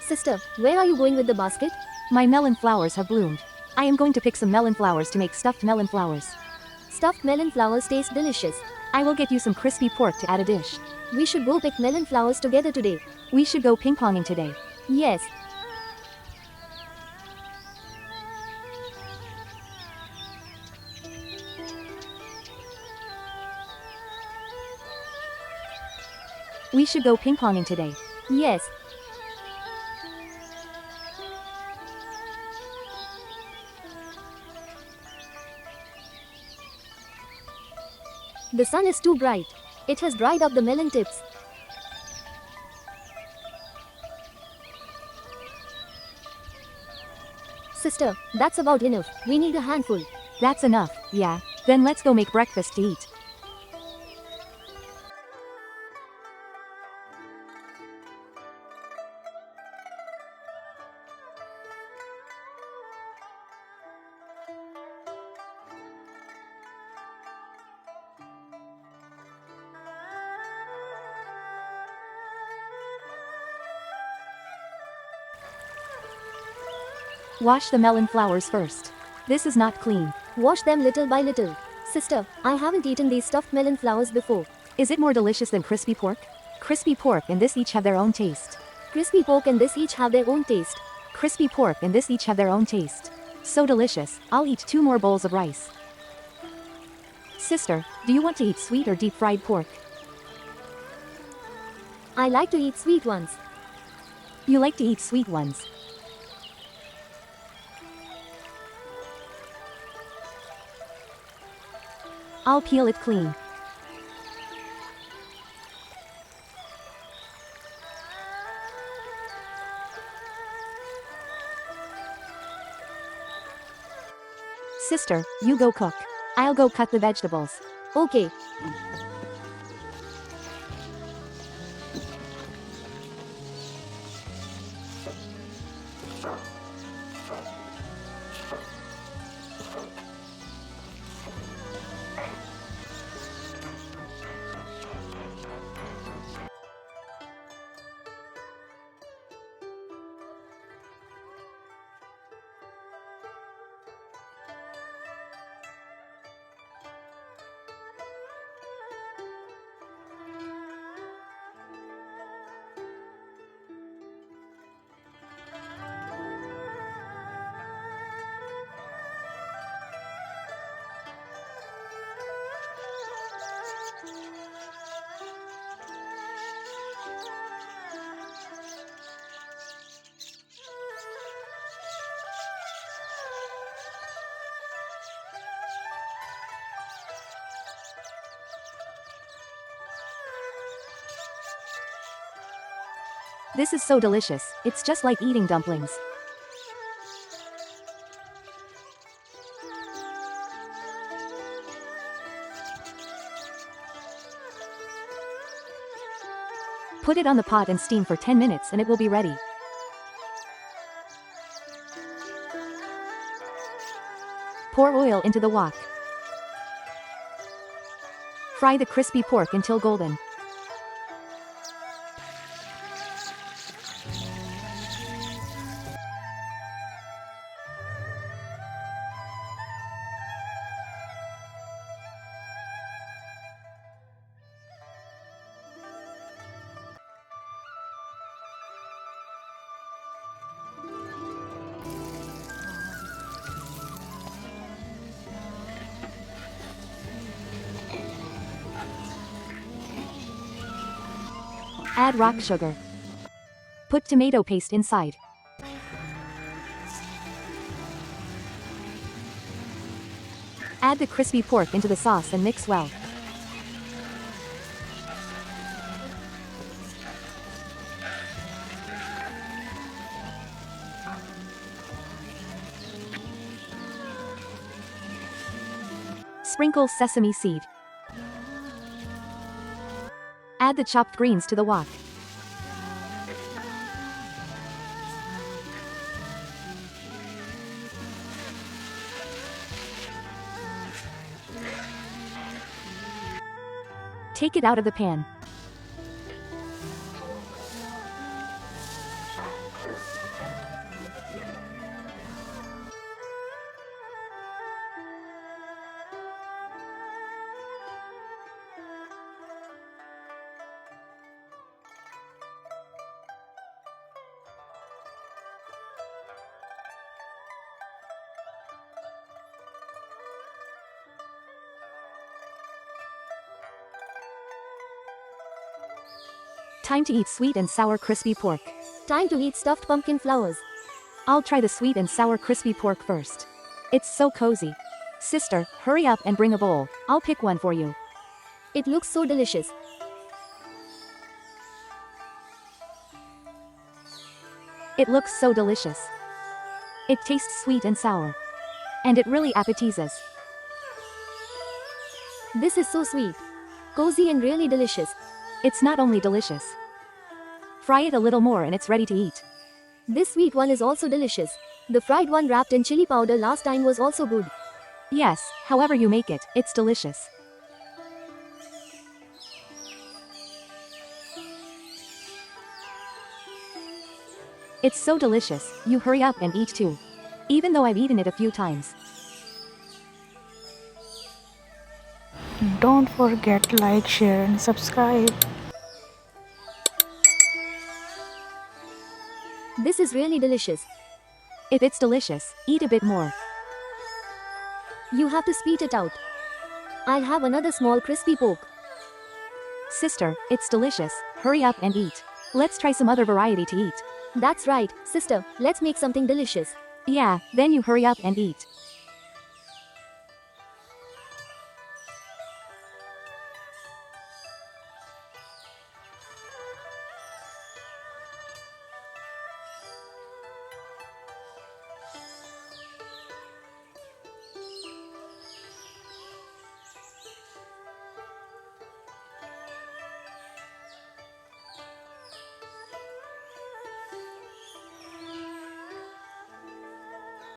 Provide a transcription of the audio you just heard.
Sister, where are you going with the basket? My melon flowers have bloomed. I am going to pick some melon flowers to make stuffed melon flowers. Stuffed melon flowers taste delicious. I will get you some crispy pork to add a dish. We should go pick melon flowers together today. We should go ping-ponging today. Yes. We should go ping-ponging today. Yes. The sun is too bright. It has dried up the melon tips. Sister, that's about enough. We need a handful. That's enough, yeah. Then let's go make breakfast to eat. Wash the melon flowers first. This is not clean. Wash them little by little. Sister, I haven't eaten these stuffed melon flowers before. Is it more delicious than crispy pork? Crispy pork and this each have their own taste. Crispy pork and this each have their own taste. Crispy pork and this each have their own taste. So delicious, I'll eat 2 more bowls of rice. Sister, do you want to eat sweet or deep-fried pork? I like to eat sweet ones. You like to eat sweet ones. I'll peel it clean. Sister, you go cook. I'll go cut the vegetables. Okay. This is so delicious, it's just like eating dumplings. Put it on the pot and steam for 10 minutes and it will be ready. Pour oil into the wok. Fry the crispy pork until golden. Add rock sugar. Put tomato paste inside. Add the crispy pork into the sauce and mix well. Sprinkle sesame seed. Add the chopped greens to the wok. Take it out of the pan. Time to eat sweet and sour crispy pork. Time to eat stuffed pumpkin flowers. I'll try the sweet and sour crispy pork first. It's so cozy. Sister, hurry up and bring a bowl. I'll pick one for you. It looks so delicious. It looks so delicious. It tastes sweet and sour. And it really appetizes. This is so sweet, cozy and really delicious. It's not only delicious. Fry it a little more and it's ready to eat. This sweet one is also delicious. The fried one wrapped in chili powder last time was also good. Yes, however you make it, it's delicious. It's so delicious, you hurry up and eat too. Even though I've eaten it a few times. Don't forget to like, share and subscribe. This is really delicious. If it's delicious, eat a bit more. You have to spit it out. I'll have another small crispy pork. Sister, it's delicious, hurry up and eat. Let's try some other variety to eat. That's right, sister, let's make something delicious. Yeah, then you hurry up and eat.